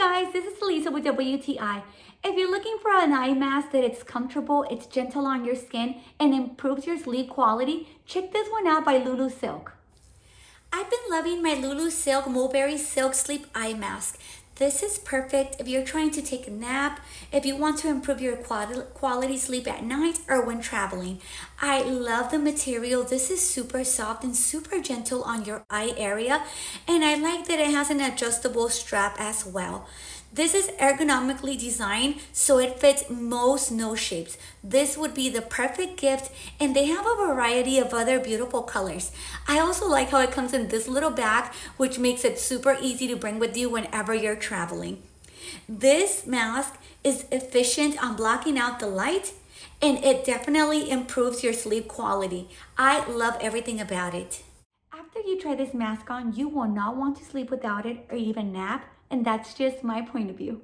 Hi guys, this is Lisa with WTI. If you're looking for an eye mask that it's comfortable, it's gentle on your skin, and improves your sleep quality, check this one out by LULUSILK. I've been loving my LULUSILK Mulberry Silk Sleep Eye Mask. This is perfect if you're trying to take a nap, if you want to improve your quality sleep at night or when traveling. I love the material. This is super soft and super gentle on your eye area, and I like that it has an adjustable strap as well. This is ergonomically designed so it fits most nose shapes. This would be the perfect gift, and they have a variety of other beautiful colors. I also like how it comes in this little bag, which makes it super easy to bring with you whenever you're traveling. This mask is efficient on blocking out the light, and it definitely improves your sleep quality. I love everything about it. After you try this mask on, you will not want to sleep without it or even nap, and that's just my point of view.